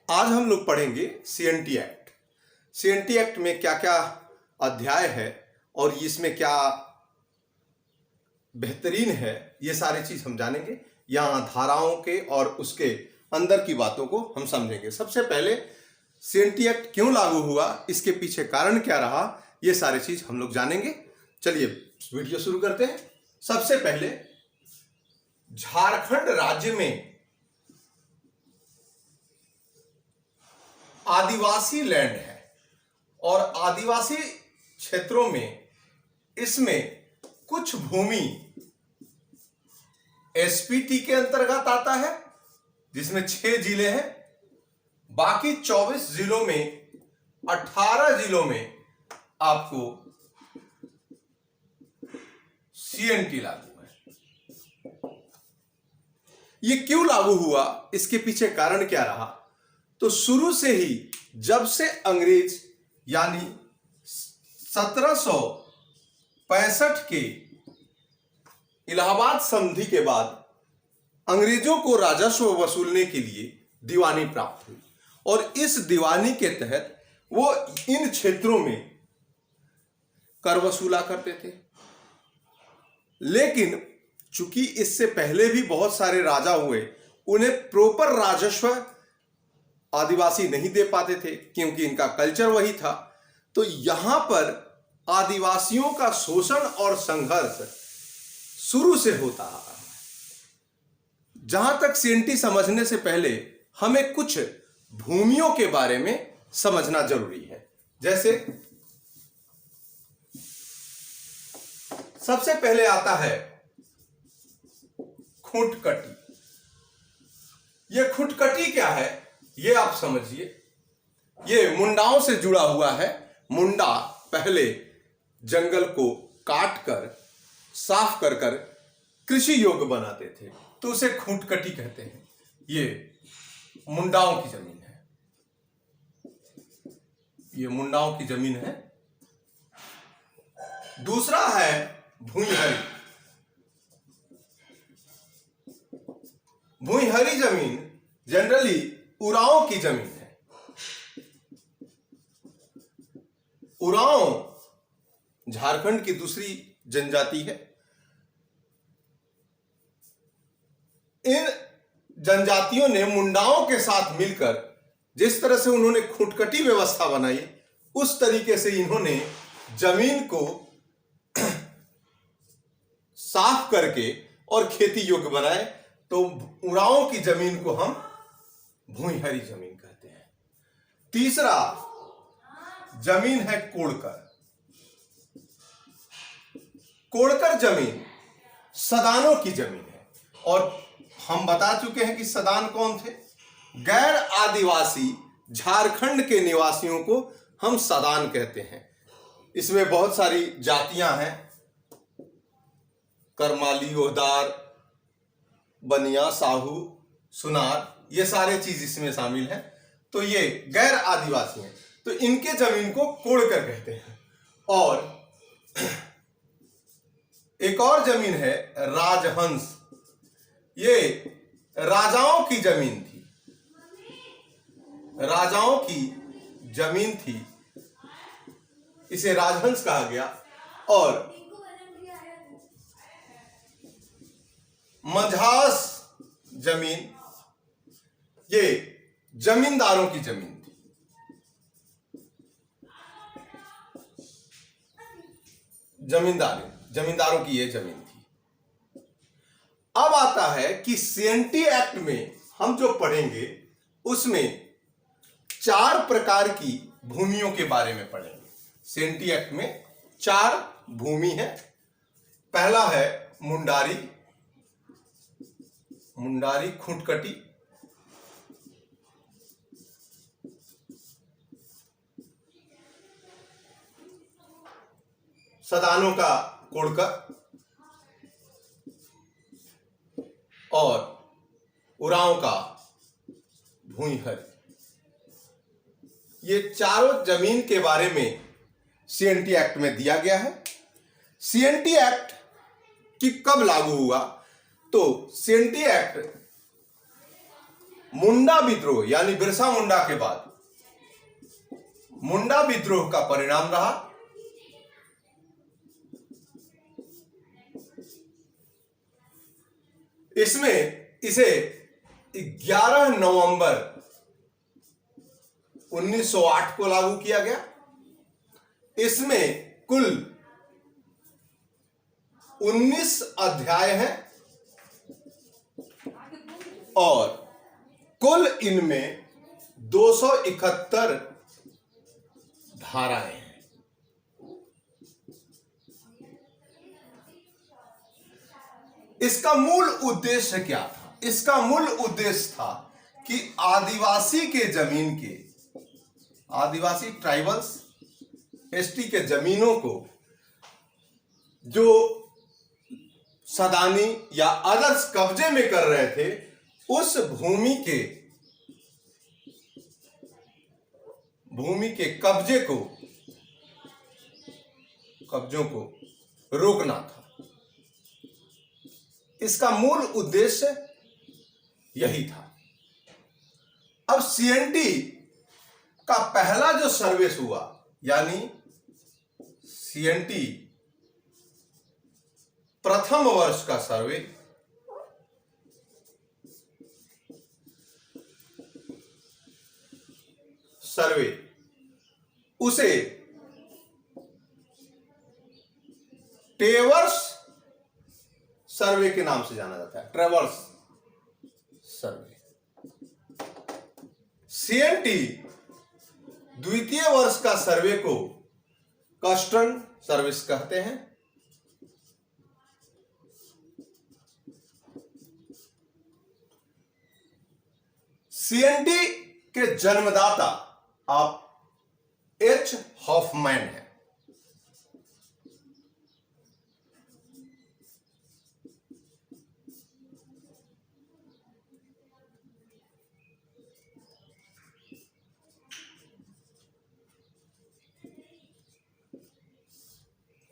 आज हम लोग पढ़ेंगे सीएनटी एक्ट। सीएनटी एक्ट में क्या क्या अध्याय है और इसमें क्या बेहतरीन है, ये सारी चीज हम जानेंगे। यहाँ धाराओं के और उसके अंदर की बातों को हम समझेंगे। सबसे पहले सीएनटी एक्ट क्यों लागू हुआ, इसके पीछे कारण क्या रहा, ये सारी चीज हम लोग जानेंगे। चलिए वीडियो शुरू करते हैं। सबसे पहले झारखंड राज्य में आदिवासी लैंड है और आदिवासी क्षेत्रों में इसमें कुछ भूमि एसपीटी के अंतर्गत आता है, जिसमें 6 जिले हैं। बाकी 24 जिलों में 18 जिलों में आपको सीएनटी लागू है। ये क्यों लागू हुआ, इसके पीछे कारण क्या रहा? तो शुरू से ही जब से अंग्रेज यानी 1765 के इलाहाबाद संधि के बाद अंग्रेजों को राजस्व वसूलने के लिए दीवानी प्राप्त हुई और इस दीवानी के तहत वो इन क्षेत्रों में कर वसूला करते थे। लेकिन चूंकि इससे पहले भी बहुत सारे राजा हुए, उन्हें प्रॉपर राजस्व आदिवासी नहीं दे पाते थे क्योंकि इनका कल्चर वही था। तो यहां पर आदिवासियों का शोषण और संघर्ष शुरू से होता आ रहा है। जहां तक सीएनटी समझने से पहले हमें कुछ भूमियों के बारे में समझना जरूरी है। जैसे सबसे पहले आता है खूंटकटी। यह खूंटकटी क्या है, ये आप समझिए। ये मुंडाओं से जुड़ा हुआ है। मुंडा पहले जंगल को काट कर साफ कर कर कृषि योग्य बनाते थे, तो उसे खूंटकटी कहते हैं। ये मुंडाओं की जमीन है, ये मुंडाओं की जमीन है। दूसरा है भूइंहरी। भूइंहरी जमीन जनरली उरांव की जमीन है। उरांव झारखंड की दूसरी जनजाति है। इन जनजातियों ने मुंडाओं के साथ मिलकर जिस तरह से उन्होंने खूंटकटी व्यवस्था बनाई, उस तरीके से इन्होंने जमीन को साफ करके और खेती योग्य बनाए। तो उरांव की जमीन को हम भूइंहरी जमीन कहते हैं। तीसरा जमीन है कोड़कर। कोड़कर जमीन सदानों की जमीन है और हम बता चुके हैं कि सदान कौन थे। गैर आदिवासी झारखंड के निवासियों को हम सदान कहते हैं। इसमें बहुत सारी जातियां हैं, करमाली, ओहदार, बनिया, साहू, सुनार, ये सारे चीज इसमें शामिल हैं। तो ये गैर आदिवासी हैं, तो इनके जमीन को कोड़कर कहते हैं। और एक और जमीन है राजहंस। ये राजाओं की जमीन थी, राजाओं की जमीन थी, इसे राजहंस कहा गया। और मझास जमीन, ये जमींदारों की जमीन थी। जमींदारों की ये जमीन थी। अब आता है कि सीएनटी एक्ट में हम जो पढ़ेंगे उसमें 4 प्रकार की भूमियों के बारे में पढ़ेंगे। सीएनटी एक्ट में 4 भूमि है। पहला है मुंडारी, खूंटकटी। सदानों का कोड़कर और उरांव का भूइंहरी। ये चारों जमीन के बारे में सीएनटी एक्ट में दिया गया है। सीएनटी एक्ट की कब लागू हुआ? तो सीएनटी एक्ट मुंडा विद्रोह यानी बिरसा मुंडा के बाद मुंडा विद्रोह का परिणाम रहा। इसमें इसे 11 नवंबर 1908 को लागू किया गया। इसमें कुल 19 अध्याय हैं और कुल इनमें 271 धाराएं हैं। इसका मूल उद्देश्य क्या था? इसका मूल उद्देश्य था कि आदिवासी के जमीन के, आदिवासी ट्राइबल्स एसटी के जमीनों को जो सदानी या अदर्स कब्जे में कर रहे थे, उस भूमि के कब्जों को रोकना था। इसका मूल उद्देश्य यही था। अब सीएनटी का पहला जो सर्वे हुआ, यानी सीएनटी प्रथम वर्ष का सर्वे उसे टेवर्स सर्वे के नाम से जाना जाता है। ट्रेवर्स सर्वे। सीएनटी द्वितीय वर्ष का सर्वे को कस्टम सर्विस कहते हैं। सीएनटी के जन्मदाता आप एच हॉफमैन है।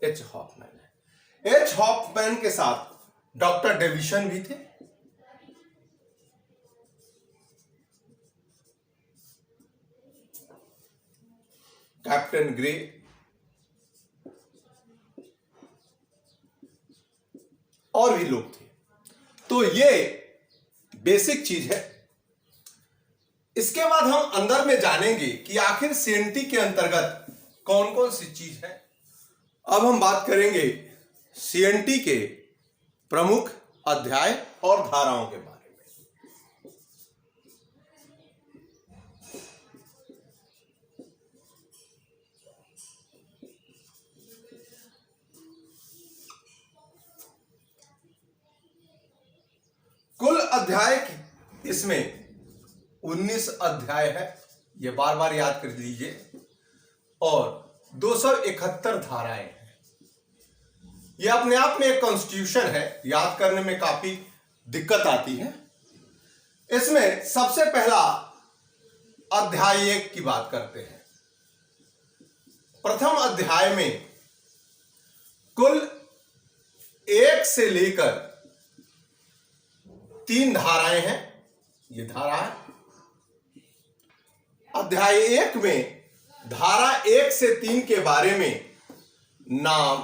एच हॉफमैन के साथ डॉक्टर डेविसन भी थे। कैप्टन ग्रे और भी लोग थे। तो ये बेसिक चीज है। इसके बाद हम अंदर में जानेंगे कि आखिर सीएनटी के अंतर्गत कौन कौन सी चीज है। अब हम बात करेंगे सीएनटी के प्रमुख अध्याय और धाराओं के बारे में। कुल अध्याय इसमें 19 अध्याय है, ये बार बार याद कर लीजिए, और 271 धाराएं हैं। ये अपने आप में एक कॉन्स्टिट्यूशन है, याद करने में काफी दिक्कत आती है। इसमें सबसे पहला अध्याय 1 की बात करते हैं। प्रथम अध्याय में कुल 1 से लेकर 3 धाराएं हैं। ये धारा है अध्याय 1 में। धारा 1 से 3 के बारे में नाम,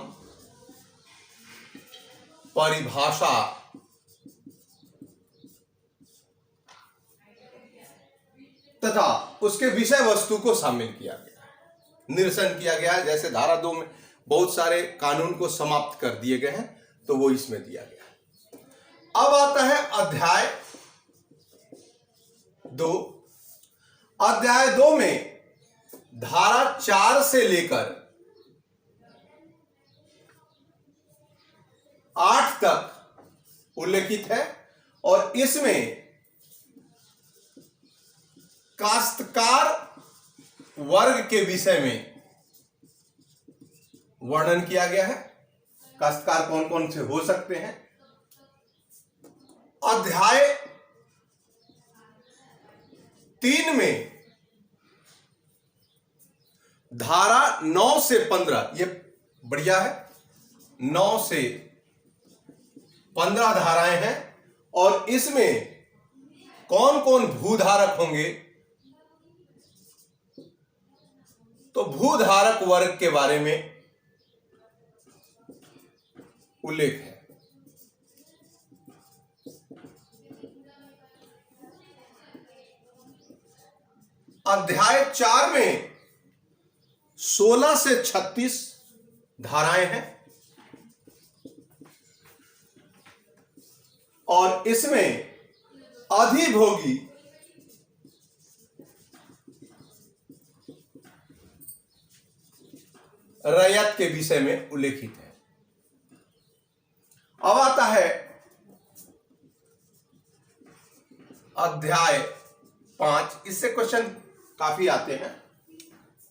परिभाषा, तथा उसके विषय वस्तु को शामिल किया गया है, निरसन किया गया है। जैसे धारा 2 में बहुत सारे कानून को समाप्त कर दिए गए हैं, तो वो इसमें दिया गया है। अब आता है अध्याय 2। अध्याय 2 में धारा 4 से लेकर 8 तक उल्लेखित है, और इसमें काश्तकार वर्ग के विषय में वर्णन किया गया है। काश्तकार कौन कौन से हो सकते हैं। अध्याय 3 में धारा 9 से 15, ये बढ़िया है, 9 से 15 धाराएं हैं, और इसमें कौन कौन भूधारक होंगे, तो भूधारक वर्ग के बारे में उल्लेख है। अध्याय 4 में 16 से 36 धाराएं हैं और इसमें अधिभोगी रैयत के विषय में उल्लेखित है। अब आता है अध्याय 5। इससे क्वेश्चन काफी आते हैं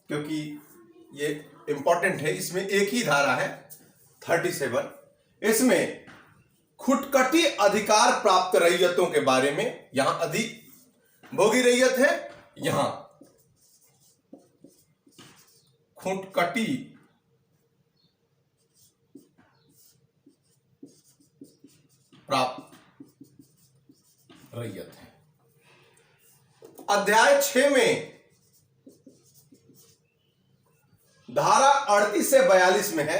क्योंकि ये इंपॉर्टेंट है। इसमें एक ही धारा है 37। इसमें खुटकटी अधिकार प्राप्त रैयतों के बारे में, यहां अधिभोगी रैयत है, यहां खुटकटी प्राप्त रैयत है। अध्याय 6 में धारा 38 से 42 में है,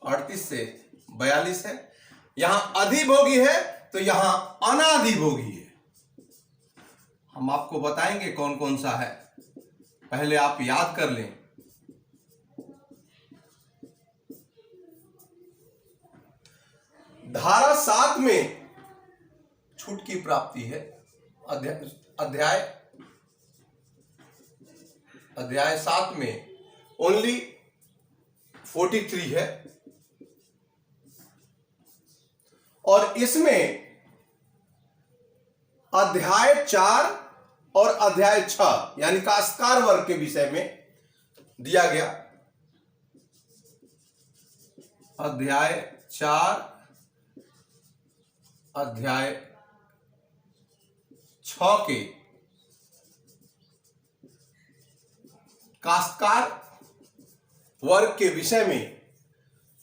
38 से 42 है। यहां अधिभोगी है तो यहां अनाधिभोगी है। हम आपको बताएंगे कौन कौन सा है, पहले आप याद कर लें। धारा 7 में छूट की प्राप्ति है। अध्याय 7 में ओनली 43 है और इसमें अध्याय 4 और अध्याय 6 यानी काश्तकार वर्ग के विषय में दिया गया। अध्याय 4 अध्याय 6 के काश्तकार वर्ग के विषय में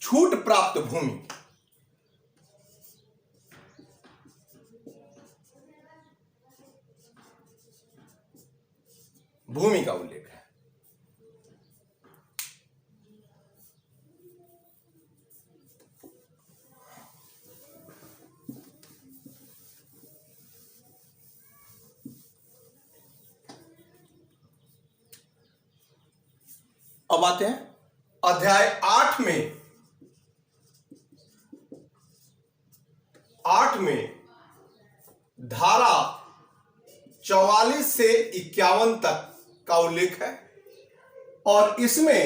छूट प्राप्त भूमि, भूमि का उल्लेख है। अब आते हैं अध्याय 8 में। 8 में धारा 44 से 51 तक का उल्लेख है और इसमें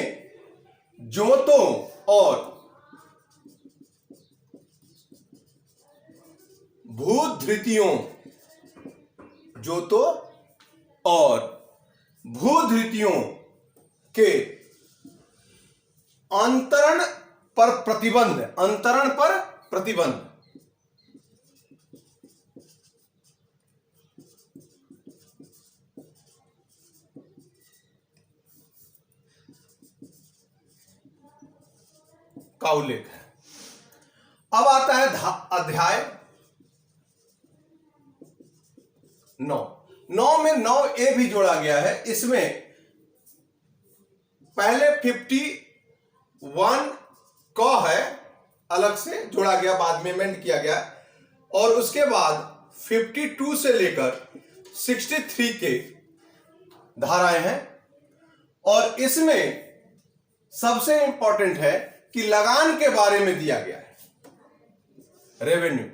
जोतों और भूधृतियों, जोतों और भूधृतियों के अंतरण पर प्रतिबंध, का उल्लेख है। अब आता है अध्याय 9 में 9A भी जोड़ा गया है। इसमें पहले 51 क है, अलग से जोड़ा गया, बाद में अमेंड किया गया, और उसके बाद 52 से लेकर 63 के धाराएं हैं और इसमें सबसे इंपॉर्टेंट है कि लगान के बारे में दिया गया है, रेवेन्यू।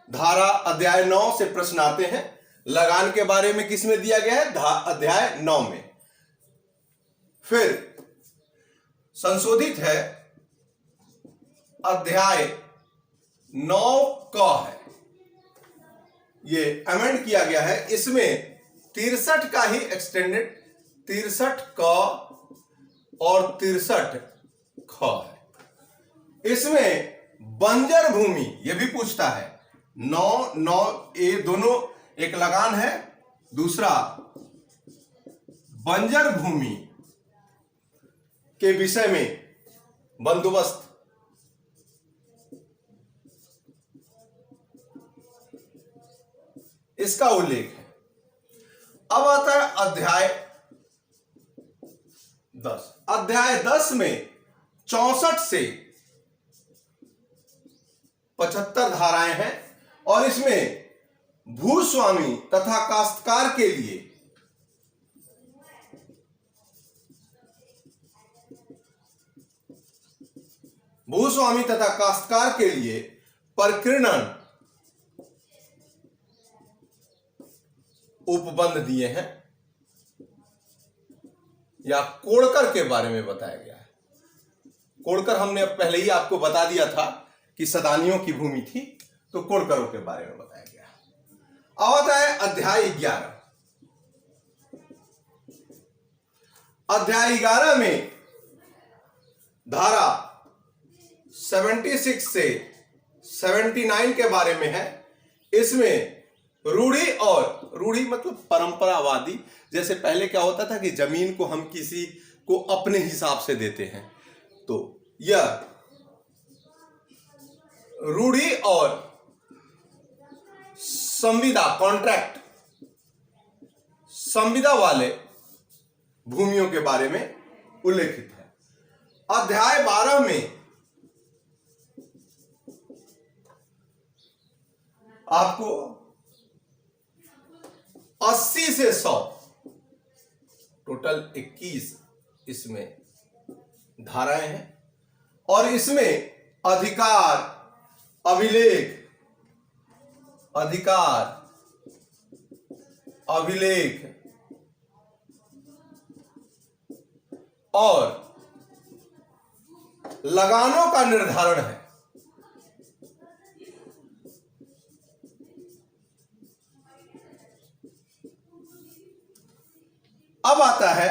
धारा अध्याय 9 से प्रश्न आते हैं। लगान के बारे में किसमें दिया गया है? अध्याय 9 में। फिर संशोधित है अध्याय 9 क है, ये अमेंड किया गया है। इसमें 63 का ही एक्सटेंडेड 63 क और 63 ख है। इसमें बंजर भूमि, यह भी पूछता है। 9A दोनों एक लगान है, दूसरा बंजर भूमि के विषय में बंदोबस्त, इसका उल्लेख है। अब आता है अध्याय 10। अध्याय 10 में 64 से 75 धाराएं हैं और इसमें भूस्वामी तथा काश्तकार के लिए प्रकीर्णन उपबंध दिए हैं या कोड़कर के बारे में बताया गया है। कोड़कर हमने पहले ही आपको बता दिया था कि सदानियों की भूमि थी, तो कोड़करों के बारे में बताया गया है। अब आता है अध्याय 11। अध्याय 11 में धारा 76 से 79 के बारे में है। इसमें रूढ़ी मतलब परंपरावादी, जैसे पहले क्या होता था कि जमीन को हम किसी को अपने हिसाब से देते हैं, तो यह रूढ़ी और संविदा वाले भूमियों के बारे में उल्लेखित है। अध्याय 12 में आपको 80 से 100 टोटल 21 इसमें धाराएं हैं और इसमें अधिकार, अभिलेख और लगानों का निर्धारण है। अब आता है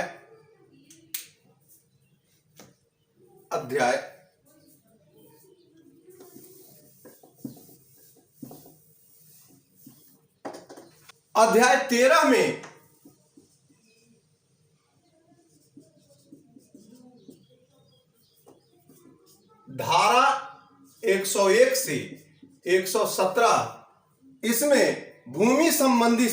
अध्याय 13 में धारा 101 से 117 इसमें भूमि संबंधी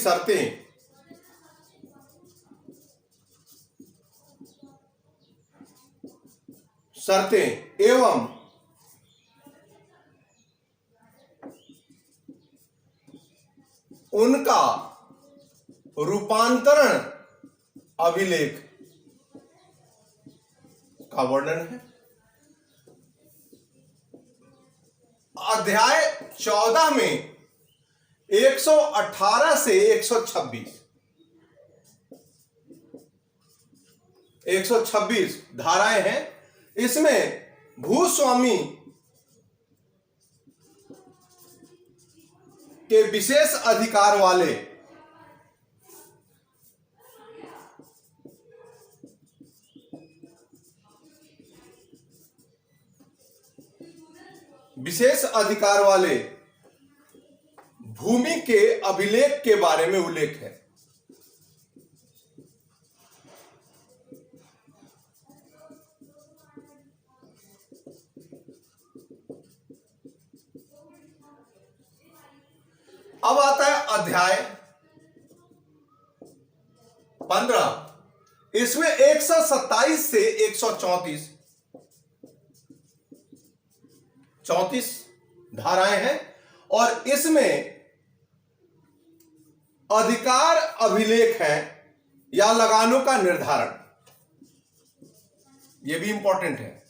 शर्तें एवं उनका रूपांतरण अभिलेख का वर्णन है। अध्याय 14 में 118 से 126 धाराएं हैं। इसमें भूस्वामी के विशेष अधिकार वाले भूमि के अभिलेख के बारे में उल्लेख है। अब आता है अध्याय 15। इसमें 127 से 134 धाराएं हैं और इसमें अधिकार अभिलेख है या लगानों का निर्धारण, यह भी इंपॉर्टेंट है।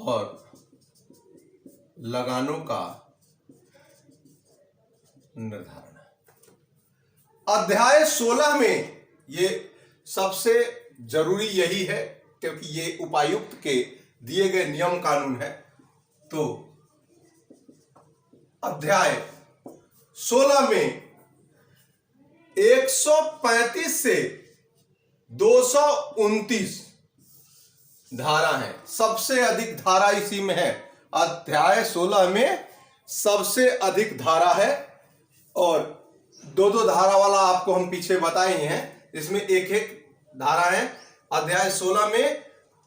और लगानों का निर्धारण। अध्याय 16 में ये सबसे जरूरी यही है क्योंकि ये उपायुक्त के दिए गए नियम कानून है। तो अध्याय 16 में 135 से 229 धारा है। सबसे अधिक धारा इसी में है। अध्याय 16 में सबसे अधिक धारा है और दो धारा वाला आपको हम पीछे बताए हैं इसमें एक एक धारा है। अध्याय 16 में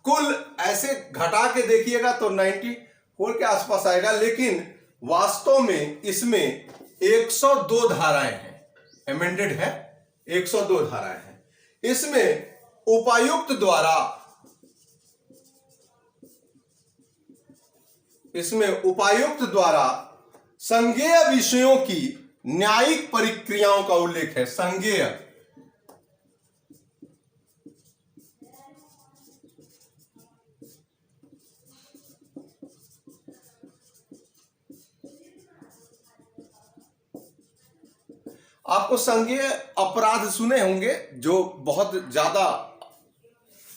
कुल ऐसे घटा के देखिएगा तो 94 के आसपास आएगा, लेकिन वास्तव में इसमें 102 धाराएं हैं, एमेंडेड है, 102 धाराएं हैं। इसमें उपायुक्त द्वारा संज्ञेय विषयों की न्यायिक प्रक्रियाओं का उल्लेख है। संज्ञेय आपको संज्ञेय अपराध सुने होंगे जो बहुत ज्यादा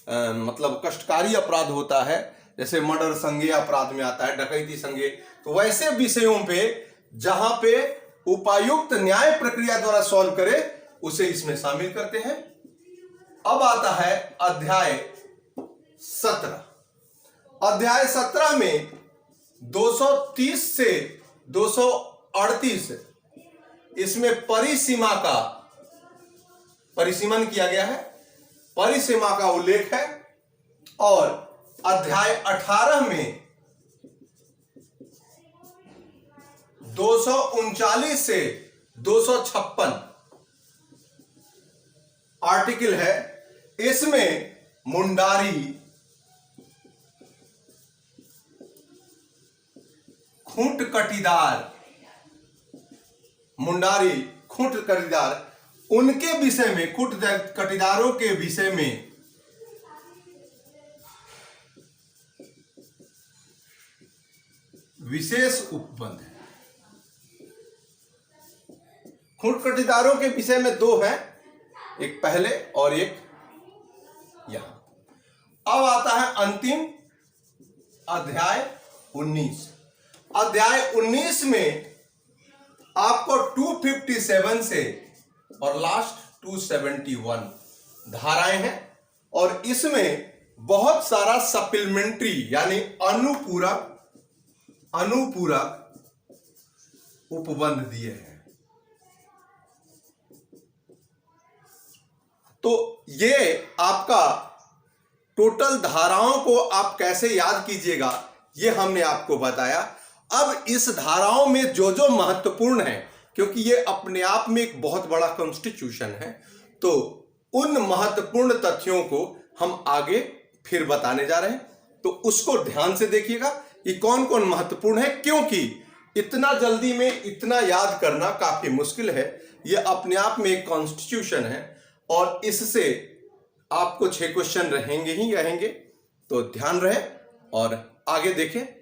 मतलब कष्टकारी अपराध होता है, जैसे मर्डर संज्ञेय अपराध में आता है, डकैती संज्ञेय। तो वैसे विषयों पे जहां पे उपायुक्त न्याय प्रक्रिया द्वारा सॉल्व करे उसे इसमें शामिल करते हैं। अब आता है अध्याय 17। अध्याय 17 में 230 से 238 इसमें परिसीमन किया गया है, परिसीमा का उल्लेख है। और अध्याय 18 में 239 से 256 आर्टिकल है। इसमें मुंडारी, खूंट कटीदार उनके विषय में, खूंट कटीदारों के विषय में विशेष उपबंध है। खूंट कटीदारों के विषय में 2 हैं, एक पहले और एक यहां। अब आता है अंतिम अध्याय 19। अध्याय 19 में आपको 257 से और लास्ट 271 धाराएं हैं, और इसमें बहुत सारा सप्लीमेंट्री यानी अनुपूरक उपबंध दिए हैं। तो ये आपका टोटल धाराओं को आप कैसे याद कीजिएगा ये हमने आपको बताया। अब इस धाराओं में जो जो महत्वपूर्ण है, क्योंकि ये अपने आप में एक बहुत बड़ा कॉन्स्टिट्यूशन है, तो उन महत्वपूर्ण तथ्यों को हम आगे फिर बताने जा रहे हैं। तो उसको ध्यान से देखिएगा कि कौन कौन महत्वपूर्ण है, क्योंकि इतना जल्दी में इतना याद करना काफी मुश्किल है। ये अपने आप में एक कॉन्स्टिट्यूशन है और इससे आपको 6 क्वेश्चन रहेंगे ही रहेंगे। तो ध्यान रहे और आगे देखें।